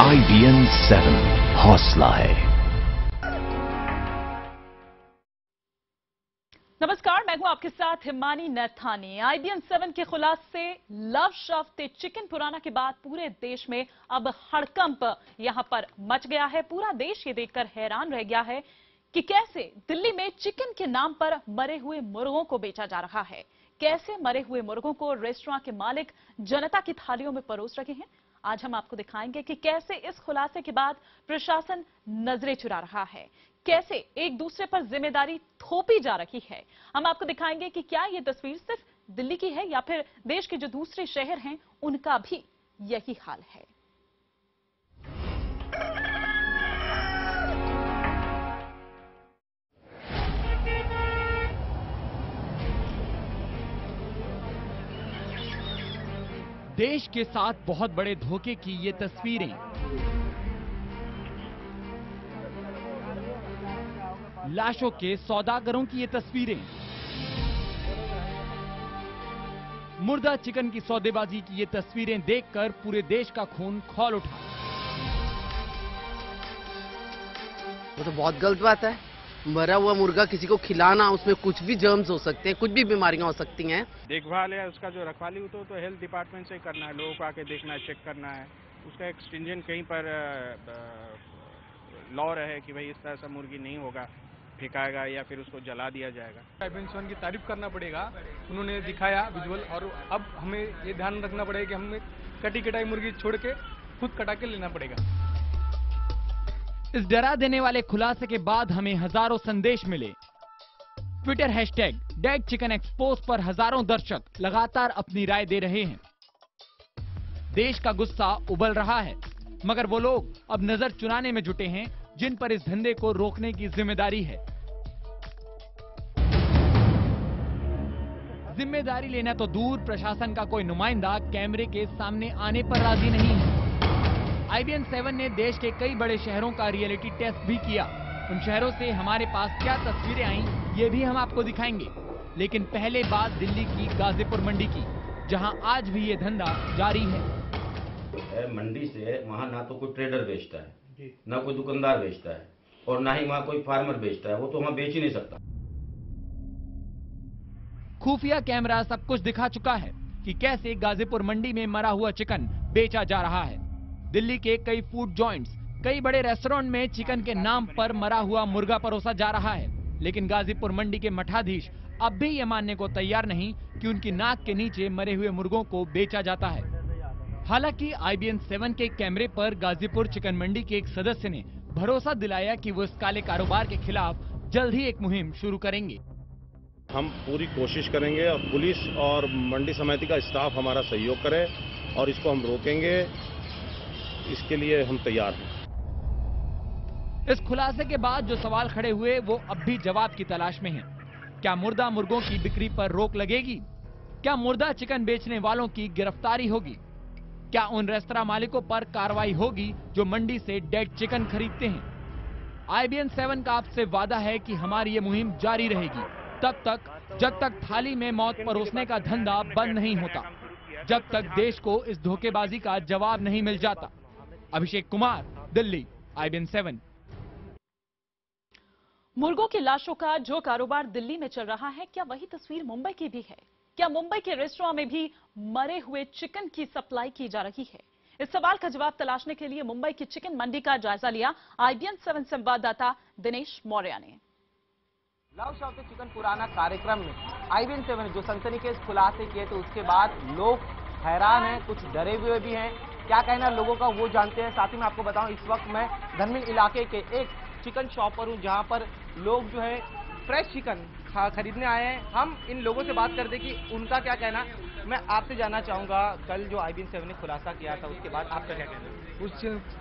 IBN 7 हौसला है। नमस्कार, मैं हूं आपके साथ हिमानी नैथानी। IBN 7 के खुलासे लव शाफ्ते चिकन पुराना के बाद पूरे देश में अब हड़कंप यहां पर मच गया है। पूरा देश ये देखकर हैरान रह गया है कि कैसे दिल्ली में चिकन के नाम पर मरे हुए मुर्गों को बेचा जा रहा है। कैसे मरे हुए मुर्गों को रेस्टोरेंट के मालिक जनता की थालियों में परोस रहे हैं। आज हम आपको दिखाएंगे कि कैसे इस खुलासे के बाद प्रशासन नजरें चुरा रहा है, कैसे एक दूसरे पर जिम्मेदारी थोपी जा रही है। हम आपको दिखाएंगे कि क्या ये तस्वीर सिर्फ दिल्ली की है या फिर देश के जो दूसरे शहर हैं उनका भी यही हाल है। देश के साथ बहुत बड़े धोखे की ये तस्वीरें। लाशों के सौदागरों की ये तस्वीरें। मुर्दा चिकन की सौदेबाजी की ये तस्वीरें देखकर पूरे देश का खून खौल उठा। वो तो बहुत गलत बात है। मरा हुआ मुर्गा किसी को खिलाना, उसमें कुछ भी जर्म्स हो सकते हैं, कुछ भी बीमारियां हो सकती हैं। देखभाल है उसका, जो रखवाली हो तो हेल्थ डिपार्टमेंट से करना है, लोगों को आके देखना है, चेक करना है। उसका एक स्ट्रिंजेंट कहीं पर लॉ रहे कि भाई इस तरह से मुर्गी नहीं होगा, फेंकाएगा या फिर उसको जला दिया जाएगा। IBN 7 की तारीफ करना पड़ेगा, उन्होंने दिखाया विजुअल, और अब हमें ये ध्यान रखना पड़ेगा कि हमें कटी कटाई मुर्गी छोड़ के खुद कटा के लेना पड़ेगा। इस डरा देने वाले खुलासे के बाद हमें हजारों संदेश मिले। Twitter hashtag dead chicken expose पर हजारों दर्शक लगातार अपनी राय दे रहे हैं। देश का गुस्सा उबल रहा है, मगर वो लोग अब नजर चुराने में जुटे हैं जिन पर इस धंधे को रोकने की जिम्मेदारी है। जिम्मेदारी लेना तो दूर, प्रशासन का कोई नुमाइंदा कैमरे के सामने आने पर राजी नहीं है। IBN 7 ने देश के कई बड़े शहरों का रियलिटी टेस्ट भी किया। उन शहरों से हमारे पास क्या तस्वीरें आईं, ये भी हम आपको दिखाएंगे। लेकिन पहले बात दिल्ली की गाजीपुर मंडी की, जहां आज भी ये धंधा जारी है। मंडी से वहाँ ना तो कोई ट्रेडर बेचता है, ना कोई दुकानदार बेचता है, और ना ही वहाँ कोई फार्मर बेचता है। वो तो वहाँ बेच ही नहीं सकता। खुफिया कैमरा सब कुछ दिखा चुका है कि कैसे गाजीपुर मंडी में मरा हुआ चिकन बेचा जा रहा है। दिल्ली के कई फूड जॉइंट्स, कई बड़े रेस्टोरेंट में चिकन के नाम पर मरा हुआ मुर्गा परोसा जा रहा है। लेकिन गाजीपुर मंडी के मठाधीश अब भी ये मानने को तैयार नहीं कि उनकी नाक के नीचे मरे हुए मुर्गों को बेचा जाता है। हालांकि IBN 7 के कैमरे पर गाजीपुर चिकन मंडी के एक सदस्य ने भरोसा दिलाया कि वो इस काले कारोबार के खिलाफ जल्द ही एक मुहिम शुरू करेंगे। हम पूरी कोशिश करेंगे और पुलिस और मंडी समिति का स्टाफ हमारा सहयोग करे और इसको हम रोकेंगे। इसके लिए हम तैयार हैं। इस खुलासे के बाद जो सवाल खड़े हुए वो अब भी जवाब की तलाश में हैं। क्या मुर्दा मुर्गों की बिक्री पर रोक लगेगी? क्या मुर्दा चिकन बेचने वालों की गिरफ्तारी होगी? क्या उन रेस्तरां मालिकों पर कार्रवाई होगी जो मंडी से डेड चिकन खरीदते हैं? IBN 7 का आपसे वादा है कि हमारी ये मुहिम जारी रहेगी तब तक जब तक थाली में मौत परोसने का धंधा बंद नहीं होता, जब तक देश को इस धोखेबाजी का जवाब नहीं मिल जाता। अभिषेक कुमार, दिल्ली, IBN 7। मुर्गों की लाशों का जो कारोबार दिल्ली में चल रहा है, क्या वही तस्वीर मुंबई की भी है? क्या मुंबई के रेस्टोरेंट में भी मरे हुए चिकन की सप्लाई की जा रही है? इस सवाल का जवाब तलाशने के लिए मुंबई की चिकन मंडी का जायजा लिया IBN 7 संवाददाता दिनेश मौर्य ने। लव शाफ्ते चिकन पुराना कार्यक्रम में IBN 7 जो सनसनीखेज खुलासे किए थे, उसके बाद लोग हैरान हैं, कुछ डरे हुए भी हैं। क्या कहना है लोगों का वो जानते हैं। साथ ही मैं आपको बताऊं, इस वक्त मैं धनमिल इलाके के एक चिकन शॉप पर हूं, जहां पर लोग जो है फ्रेश चिकन खरीदने आए हैं। हम इन लोगों से बात करते कि उनका क्या कहना। मैं आपसे जानना चाहूंगा, कल जो IBN 7 ने खुलासा किया था उसके बाद आपका क्या कहना है? उस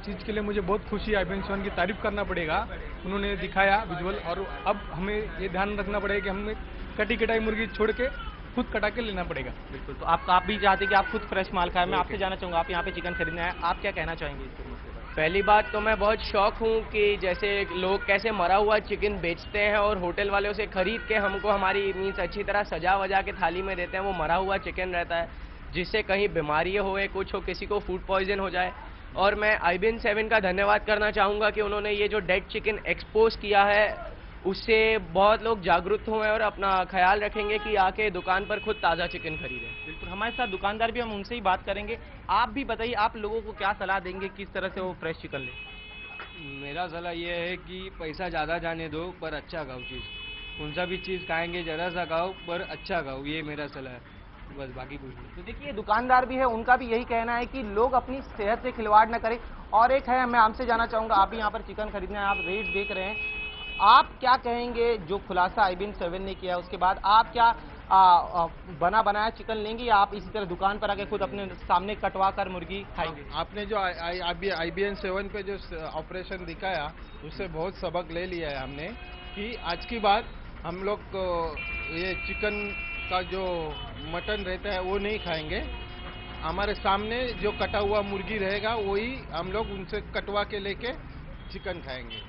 चीज के लिए मुझे बहुत खुशी है। IBN 7 की तारीफ करना पड़ेगा, उन्होंने दिखाया विजुअल, और अब हमें ये ध्यान रखना पड़ेगा कि हमें कटी कटाई मुर्गी छोड़ के खुद कटा के लेना पड़ेगा। बिल्कुल, तो आप भी चाहते कि आप खुद फ्रेश माल खाएं। मैं आपसे जानना चाहूंगा, आप यहाँ पे चिकन खरीदने आए, आप क्या कहना चाहेंगे इसके मसले पर? पहली बात तो मैं बहुत शौक हूँ कि जैसे लोग कैसे मरा हुआ चिकन बेचते हैं और होटल वालों से खरीद के हमको हमारी मीन्स अच्छी तरह सजा वजा के थाली में देते हैं। वो मरा हुआ चिकन रहता है जिससे कहीं बीमारी होए, कुछ हो, किसी को फूड पॉइजन हो जाए। और मैं IBN 7 का धन्यवाद करना चाहूँगा कि उन्होंने ये जो डेड चिकन एक्सपोज किया है उससे बहुत लोग जागरूक हुए हैं और अपना ख्याल रखेंगे कि आके दुकान पर खुद ताज़ा चिकन खरीदें। बिल्कुल, हमारे साथ दुकानदार भी, हम उनसे ही बात करेंगे। आप भी बताइए, आप लोगों को क्या सलाह देंगे, किस तरह से वो फ्रेश चिकन ले? मेरा सलाह ये है कि पैसा ज़्यादा जाने दो पर अच्छा खाओ चीज़। कौन सा भी चीज़ खाएंगे ज़रा सा खाओ पर अच्छा खाओ, ये मेरा सलाह है, बस बाकी कुछ नहीं। तो देखिए, दुकानदार भी है, उनका भी यही कहना है कि लोग अपनी सेहत से खिलवाड़ न करें। और एक है, मैं आपसे जानना चाहूँगा, आप भी यहाँ पर चिकन खरीदने, आप रेट देख रहे हैं, आप क्या कहेंगे जो खुलासा IBN 7 ने किया उसके बाद आप क्या बना बनाया चिकन लेंगे या आप इसी तरह दुकान पर आके खुद अपने सामने कटवा कर मुर्गी खाएंगे? आपने जो IBN 7 पे जो ऑपरेशन दिखाया उससे बहुत सबक ले लिया है हमने कि आज की बात हम लोग ये चिकन का जो मटन रहता है वो नहीं खाएंगे। हमारे सामने जो कटा हुआ मुर्गी रहेगा वही हम लोग उनसे कटवा के लेके चिकन खाएंगे।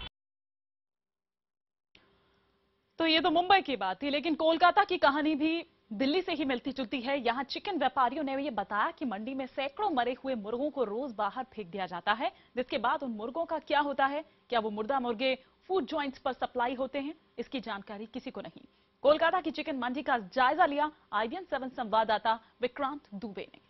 तो ये तो मुंबई की बात थी, लेकिन कोलकाता की कहानी भी दिल्ली से ही मिलती जुलती है। यहाँ चिकन व्यापारियों ने ये बताया कि मंडी में सैकड़ों मरे हुए मुर्गों को रोज बाहर फेंक दिया जाता है, जिसके बाद उन मुर्गों का क्या होता है, क्या वो मुर्दा मुर्गे फूड जॉइंट्स पर सप्लाई होते हैं, इसकी जानकारी किसी को नहीं। कोलकाता की चिकन मंडी का जायजा लिया IBN 7 संवाददाता विक्रांत दुबे ने।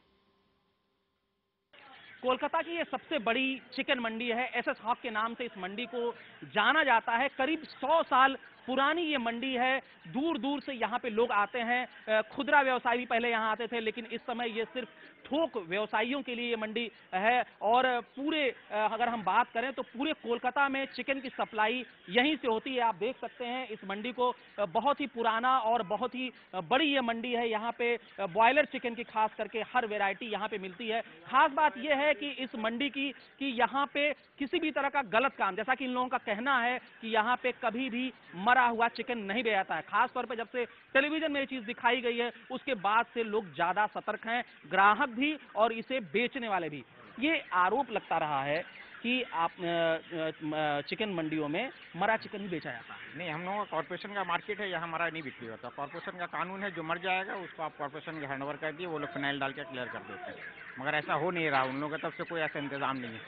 कोलकाता की ये सबसे बड़ी चिकन मंडी है। SS हॉक के नाम से इस मंडी को जाना जाता है। करीब 100 साल पुरानी ये मंडी है। दूर दूर से यहाँ पे लोग आते हैं। खुदरा व्यवसायी भी पहले यहाँ आते थे, लेकिन इस समय ये सिर्फ थोक व्यवसायियों के लिए ये मंडी है। और पूरे अगर हम बात करें तो पूरे कोलकाता में चिकन की सप्लाई यहीं से होती है। आप देख सकते हैं इस मंडी को, बहुत ही पुराना और बहुत ही बड़ी ये मंडी है। यहाँ पे बॉयलर चिकन की खास करके हर वैरायटी यहाँ पे मिलती है। खास बात यह है कि इस मंडी की कि यहाँ पे किसी भी तरह का गलत काम, जैसा कि इन लोगों का कहना है कि यहाँ पे कभी भी मरा हुआ चिकन नहीं बेचा है। खास तौर पे जब से टेलीविजन में ये चीज दिखाई गई है उसके बाद से लोग ज्यादा सतर्क हैं, ग्राहक भी और इसे बेचने वाले भी। ये आरोप लगता रहा है कि आप चिकन मंडियों में मरा चिकन ही बेचा जाता है। नहीं, हम लोगों का कॉर्पोरेशन का मार्केट है, यहाँ हमारा नहीं बिक्री होता। कॉर्पोरेशन का कानून है, जो मर जाएगा उसको आप कॉर्पोरेशन के हैंडओवर कर दिए, वो लोग फिनाइल डाल के क्लियर कर देते हैं। मगर ऐसा हो नहीं रहा, उन लोगों की तरफ से कोई ऐसा इंतजाम नहीं है।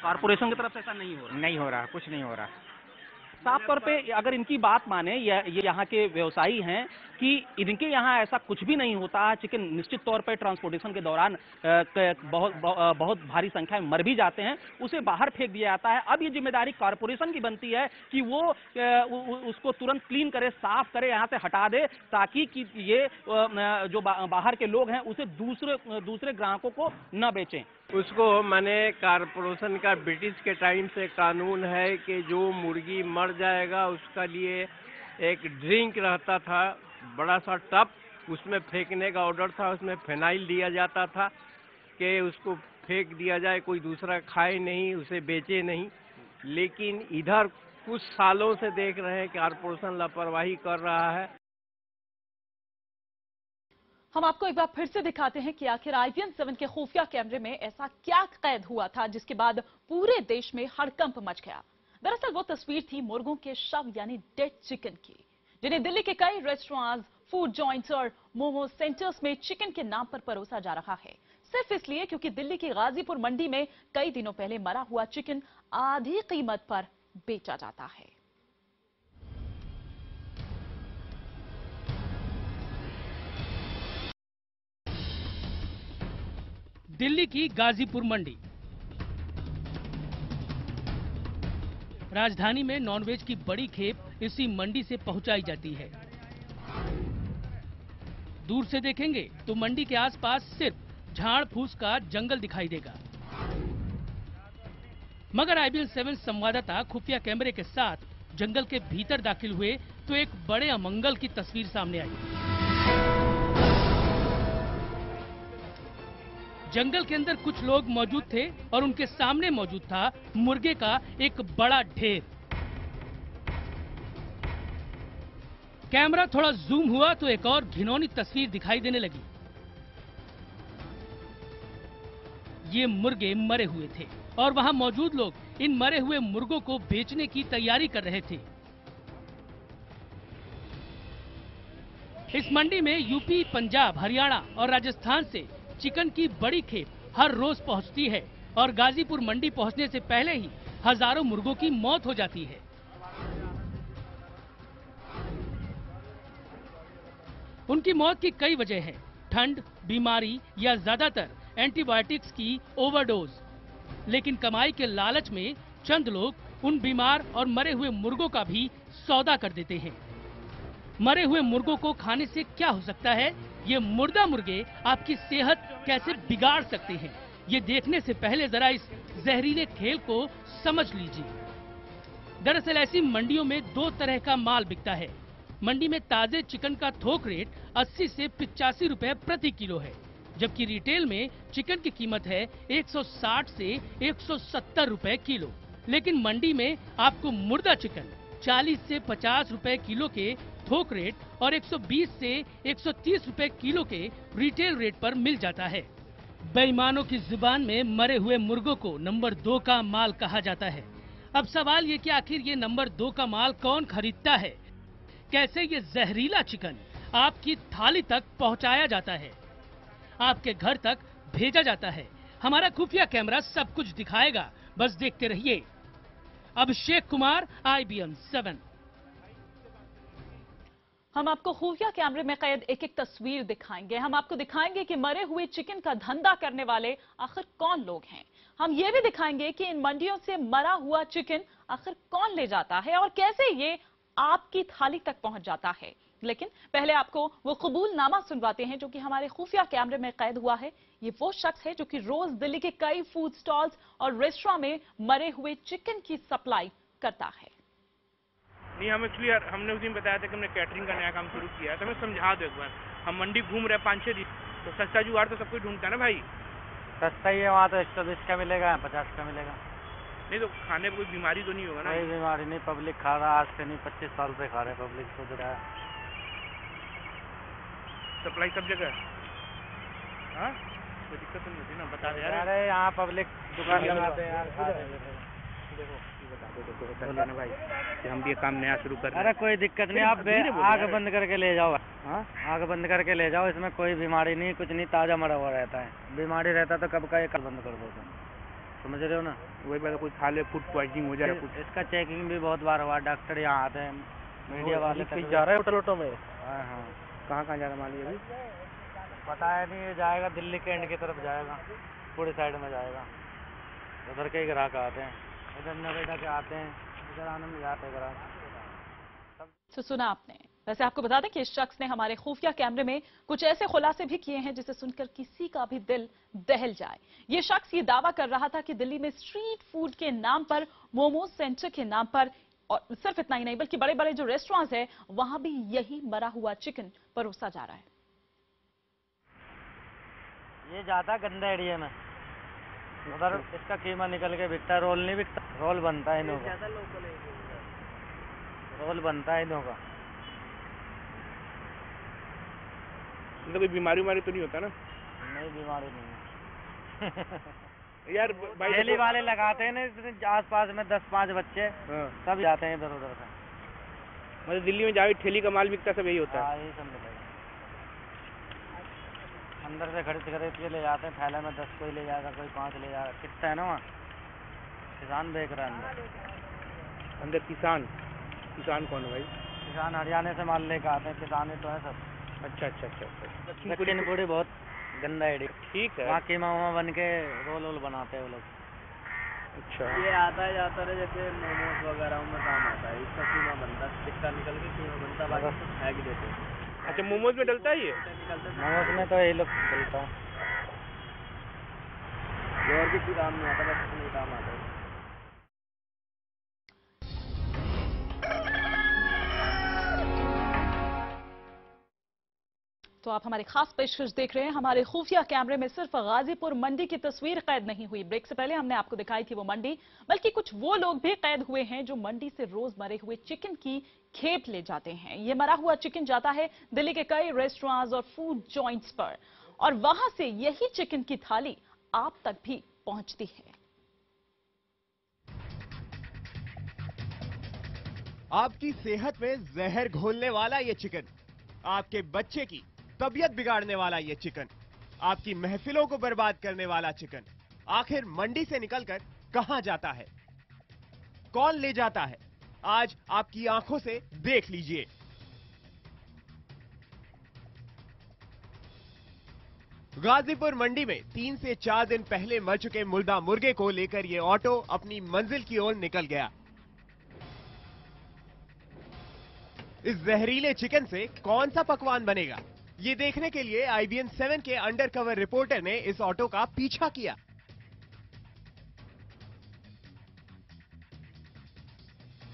कॉर्पोरेशन की तरफ से ऐसा नहीं हो रहा? नहीं हो रहा, कुछ नहीं हो रहा। साफ तौर पे अगर इनकी बात माने, ये यहाँ के व्यवसायी हैं कि इनके यहाँ ऐसा कुछ भी नहीं होता। चिकन निश्चित तौर पे ट्रांसपोर्टेशन के दौरान बहुत भारी संख्या में मर भी जाते हैं, उसे बाहर फेंक दिया जाता है। अब ये जिम्मेदारी कॉर्पोरेशन की बनती है कि वो उसको तुरंत क्लीन करे, साफ करे, यहाँ से हटा दे, ताकि कि ये जो बाहर के लोग हैं उसे दूसरे ग्राहकों को न बेचें। उसको माने कॉर्पोरेशन का ब्रिटिश के टाइम से कानून है कि जो मुर्गी मर जाएगा उसका लिए एक ड्रिंक रहता था, बड़ा सा टब, उसमें फेंकने का ऑर्डर था। उसमें फिनाइल दिया जाता था कि उसको फेंक दिया जाए, कोई दूसरा खाए नहीं, उसे बेचे नहीं। लेकिन इधर कुछ सालों से देख रहे हैं कॉर्पोरेशन लापरवाही कर रहा है। हम आपको एक बार फिर से दिखाते हैं कि आखिर IBN 7 के खुफिया कैमरे में ऐसा क्या कैद हुआ था जिसके बाद पूरे देश में हड़कंप मच गया। दरअसल वो तस्वीर थी मुर्गों के शव यानी डेड चिकन की, जिन्हें दिल्ली के कई रेस्टोरेंट्स, फूड जॉइंट्स और मोमो सेंटर्स में चिकन के नाम पर परोसा जा रहा है, सिर्फ इसलिए क्योंकि दिल्ली की गाजीपुर मंडी में कई दिनों पहले मरा हुआ चिकन आधी कीमत पर बेचा जाता है। दिल्ली की गाजीपुर मंडी, राजधानी में नॉनवेज की बड़ी खेप इसी मंडी से पहुंचाई जाती है। दूर से देखेंगे तो मंडी के आसपास सिर्फ झाड़ फूस का जंगल दिखाई देगा, मगर IBN 7 संवाददाता खुफिया कैमरे के साथ जंगल के भीतर दाखिल हुए तो एक बड़े अमंगल की तस्वीर सामने आई। जंगल के अंदर कुछ लोग मौजूद थे और उनके सामने मौजूद था मुर्गे का एक बड़ा ढेर। कैमरा थोड़ा जूम हुआ तो एक और घिनौनी तस्वीर दिखाई देने लगी। ये मुर्गे मरे हुए थे और वहां मौजूद लोग इन मरे हुए मुर्गों को बेचने की तैयारी कर रहे थे। इस मंडी में यूपी, पंजाब, हरियाणा और राजस्थान से चिकन की बड़ी खेप हर रोज पहुंचती है और गाजीपुर मंडी पहुंचने से पहले ही हजारों मुर्गों की मौत हो जाती है। उनकी मौत की कई वजह हैं, ठंड, बीमारी या ज्यादातर एंटीबायोटिक्स की ओवरडोज। लेकिन कमाई के लालच में चंद लोग उन बीमार और मरे हुए मुर्गों का भी सौदा कर देते हैं। मरे हुए मुर्गों को खाने से क्या हो सकता है, ये मुर्दा मुर्गे आपकी सेहत कैसे बिगाड़ सकते हैं, ये देखने से पहले जरा इस जहरीले खेल को समझ लीजिए। दरअसल ऐसी मंडियों में दो तरह का माल बिकता है। मंडी में ताजे चिकन का थोक रेट 80 से 85 रुपए प्रति किलो है, जबकि रिटेल में चिकन की कीमत है 160 से 170 रुपए किलो। लेकिन मंडी में आपको मुर्दा चिकन 40 से 50 रुपए किलो के थोक रेट और 120 से 130 रुपए किलो के रिटेल रेट पर मिल जाता है। बेईमानों की जुबान में मरे हुए मुर्गों को नंबर 2 का माल कहा जाता है। अब सवाल ये कि आखिर ये नंबर 2 का माल कौन खरीदता है, कैसे ये जहरीला चिकन आपकी थाली तक पहुंचाया जाता है, आपके घर तक भेजा जाता है। हमारा खुफिया कैमरा सब कुछ दिखाएगा, बस देखते रहिए। अभिषेक कुमार, IBN 7। हम आपको खुफिया कैमरे में कैद एक एक तस्वीर दिखाएंगे। हम आपको दिखाएंगे कि मरे हुए चिकन का धंधा करने वाले आखिर कौन लोग हैं। हम ये भी दिखाएंगे कि इन मंडियों से मरा हुआ चिकन आखिर कौन ले जाता है और कैसे ये आपकी थाली तक पहुंच जाता है। लेकिन पहले आपको वो कबूलनामा सुनवाते हैं जो कि हमारे खुफिया कैमरे में कैद हुआ है। ये वो शख्स है जो कि रोज दिल्ली के कई फूड स्टॉल्स और रेस्टोरेंट में मरे हुए चिकन की सप्लाई करता है। नहीं, हम एक्चुअली हमने उस दिन बताया था कि हमने कैटरिंग का नया काम शुरू किया है, तो हमें समझा दो एक बार। हम मंडी घूम रहे 5-6 दिन, तो सस्ता जुगाड़ तो सब कोई ढूंढता है ना भाई। सस्ता ही है वहाँ, तो 120 का मिलेगा, 50 का मिलेगा। नहीं तो खाने में कोई बीमारी तो नहीं होगा ना? कोई बीमारी नहीं, पब्लिक खा रहा, आज से नहीं 25 साल से खा रहे पब्लिक को जो है। सप्लाई सब जगह है, हाँ कोई दिक्कत तो नहीं होती ना? बता दे यार। अरे यहाँ पब्लिक दुकान लगाते हैं यार, देखो बता दो भाई कि हम भी ये काम नया शुरू कर रहे हैं। अरे कोई दिक्कत नहीं, आप आग बंद करके ले जाओ। हाँ, आग बंद करके ले जाओ, इसमें कोई बीमारी नहीं, कुछ नहीं, ताज़ा मरा हुआ रहता है। बीमारी रहता तो कब का ये बंद कर दो, समझ रहे हो ना? वही बात, कोई खा ले फूड पॉइजनिंग हो जाए कुछ। इसका चेकिंग भी बहुत बार हुआ, डॉक्टर यहाँ आते हैं, मीडिया वाले जा रहे हैं होटल वोटल में। हाँ हाँ, कहाँ जा रहा माल अभी पता है नहीं, ये जाएगा दिल्ली के एंड की तरफ जाएगा, पूरी साइड में जाएगा। उधर के ही ग्राहक आते हैं, इधर नोएडा के आते हैं, इधर आने में जाते हैं ग्राहक। तो सुना आपने। वैसे आपको बता दें कि इस शख्स ने हमारे खुफिया कैमरे में कुछ ऐसे खुलासे भी किए हैं जिसे सुनकर किसी का भी दिल दहल जाए। ये शख्स ये दावा कर रहा था कि दिल्ली में स्ट्रीट फूड के नाम पर, मोमोज सेंटर के नाम पर, और सिर्फ इतना ही नहीं बल्कि बड़े बड़े जो रेस्टोरेंट्स हैं वहां भी यही मरा हुआ चिकन परोसा जा रहा है। ये जाता गंदा एरिया में, उधर इसका कीमा निकल के बिकता है, रोल नहीं बिकता, रोल बनता है इन्हों का, रोल बनता है इन्हों का। तो कोई बीमारी तो नहीं होता ना? नहीं, बीमारी नहीं है। यार ठेली वाले लगाते हैं ना आस-पास में 10-5 बच्चे, सब जाते हैं इधर उधर से। मतलब दिल्ली में जाओ ठेली का माल बिकता सब यही होता है? यही सब मिलेगा, अंदर से खरीद के ले जाते हैं, थैले में 10 कोई ले जाएगा, कोई 5 ले जाएगा, कितना है ना वहाँ। किसान बेच रहा है अंदर। किसान कौन है भाई? किसान हरियाणा से माल लेकर आते हैं, किसान ही तो है सब। अच्छा। लखीमपुरी बहुत गंदा एरिया। ठीक है, वहाँ कीमा उमा बन के रोल बनाते हैं वो लोग। अच्छा, ये आता है जाता है, जैसे मोमोज वगैरह में काम आता है, इसका कीमा बनता है, टिक्का निकल के कीमा बनता है, बाकी फेंक देते हैं। अच्छा, मोमोज में डलता है ये? मोमोज में तो यही लोग डलता है, और भी कोई काम नहीं आता, बस इसमें काम आता है। तो आप हमारी खास पेशकश देख रहे हैं। हमारे खुफिया कैमरे में सिर्फ गाजीपुर मंडी की तस्वीर कैद नहीं हुई। ब्रेक से पहले हमने आपको दिखाई थी वो मंडी, बल्कि कुछ वो लोग भी कैद हुए हैं जो मंडी से रोज मरे हुए चिकन की खेप ले जाते हैं। ये मरा हुआ चिकन जाता है दिल्ली के कई रेस्टोरेंट्स और फूड जॉइंट्स पर, और वहां से यही चिकन की थाली आप तक भी पहुंचती है। आपकी सेहत में जहर घोलने वाला ये चिकन, आपके बच्चे की तबीयत बिगाड़ने वाला ये चिकन, आपकी महफिलों को बर्बाद करने वाला चिकन, आखिर मंडी से निकलकर कहां जाता है, कौन ले जाता है, आज आपकी आंखों से देख लीजिए। गाजीपुर मंडी में 3 से 4 दिन पहले मर चुके मुर्दा मुर्गे को लेकर ये ऑटो अपनी मंजिल की ओर निकल गया। इस जहरीले चिकन से कौन सा पकवान बनेगा, ये देखने के लिए IBN 7 के अंडरकवर रिपोर्टर ने इस ऑटो का पीछा किया।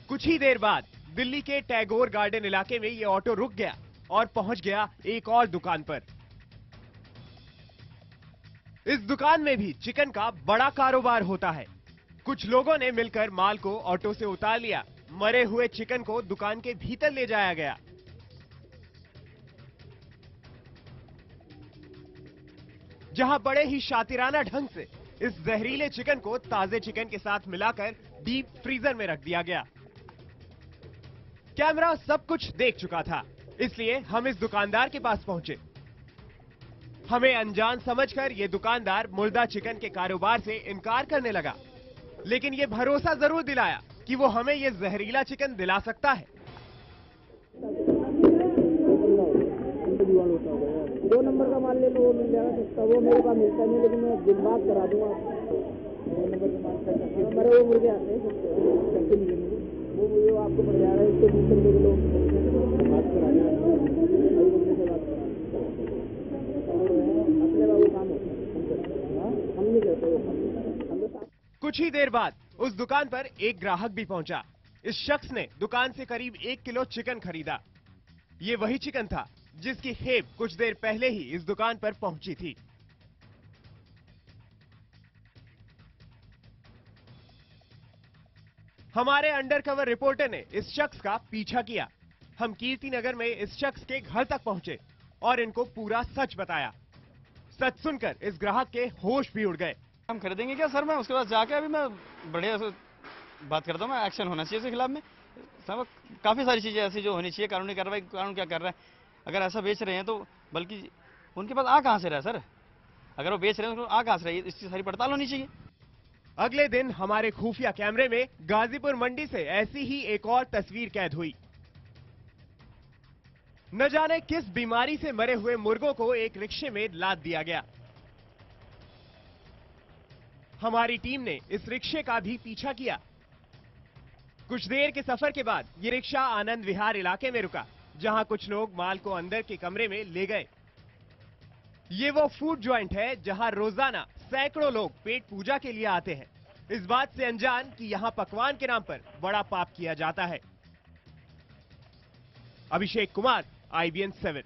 कुछ ही देर बाद दिल्ली के टैगोर गार्डन इलाके में ये ऑटो रुक गया और पहुंच गया एक और दुकान पर। इस दुकान में भी चिकन का बड़ा कारोबार होता है। कुछ लोगों ने मिलकर माल को ऑटो से उतार लिया। मरे हुए चिकन को दुकान के भीतर ले जाया गया। जहां बड़े ही शातिराना ढंग से इस जहरीले चिकन को ताजे चिकन के साथ मिलाकर डीप फ्रीजर में रख दिया गया। कैमरा सब कुछ देख चुका था, इसलिए हम इस दुकानदार के पास पहुंचे। हमें अनजान समझकर यह दुकानदार मुर्दा चिकन के कारोबार से इनकार करने लगा, लेकिन यह भरोसा जरूर दिलाया कि वो हमें यह जहरीला चिकन दिला सकता है। 2 नंबर का माल ले लो, वो मिल जाएगा सस्ता। वो मेरे पास मिलता नहीं, लेकिन मैं दिन बात करा दूंगा। 2 नंबर के माल मेरे वो मुर्गे आते हैं वो मुझे आपको पड़ जा रहा है। इसको 20 रुपये किलो बात करा देना, अपने वो काम होता है, हम नहीं करते। कुछ ही देर बाद उस दुकान पर एक ग्राहक भी पहुंचा। इस शख्स ने दुकान से करीब 1 किलो चिकन खरीदा। ये वही चिकन था जिसकी खेप कुछ देर पहले ही इस दुकान पर पहुंची थी। हमारे अंडरकवर रिपोर्टर ने इस शख्स का पीछा किया। हम कीर्ति नगर में इस शख्स के घर तक पहुंचे और इनको पूरा सच बताया। सच सुनकर इस ग्राहक के होश भी उड़ गए। हम खरीदेंगे क्या सर? मैं उसके बाद जाके अभी मैं बढ़िया से बात करता हूँ। मैं एक्शन होना चाहिए उसके खिलाफ में। सब काफ़ी सारी चीज़ें ऐसी जो होनी चाहिए, कानूनी कार्रवाई। कानून क्या कर रहा है? अगर ऐसा बेच रहे हैं तो बल्कि उनके पास आ कहाँ से रहा है सर? अगर वो बेच रहे हैं तो आ कहाँ से रही है? इसकी सारी पड़ताल होनी चाहिए। अगले दिन हमारे खुफिया कैमरे में गाजीपुर मंडी से ऐसी ही एक और तस्वीर कैद हुई। न जाने किस बीमारी से मरे हुए मुर्गों को एक रिक्शे में लाद दिया गया। हमारी टीम ने इस रिक्शे का भी पीछा किया। कुछ देर के सफर के बाद ये रिक्शा आनंद विहार इलाके में रुका, जहां कुछ लोग माल को अंदर के कमरे में ले गए। ये वो फूड जॉइंट है जहां रोजाना सैकड़ों लोग पेट पूजा के लिए आते हैं, इस बात से अनजान कि यहां पकवान के नाम पर बड़ा पाप किया जाता है। अभिषेक कुमार, IBN 7।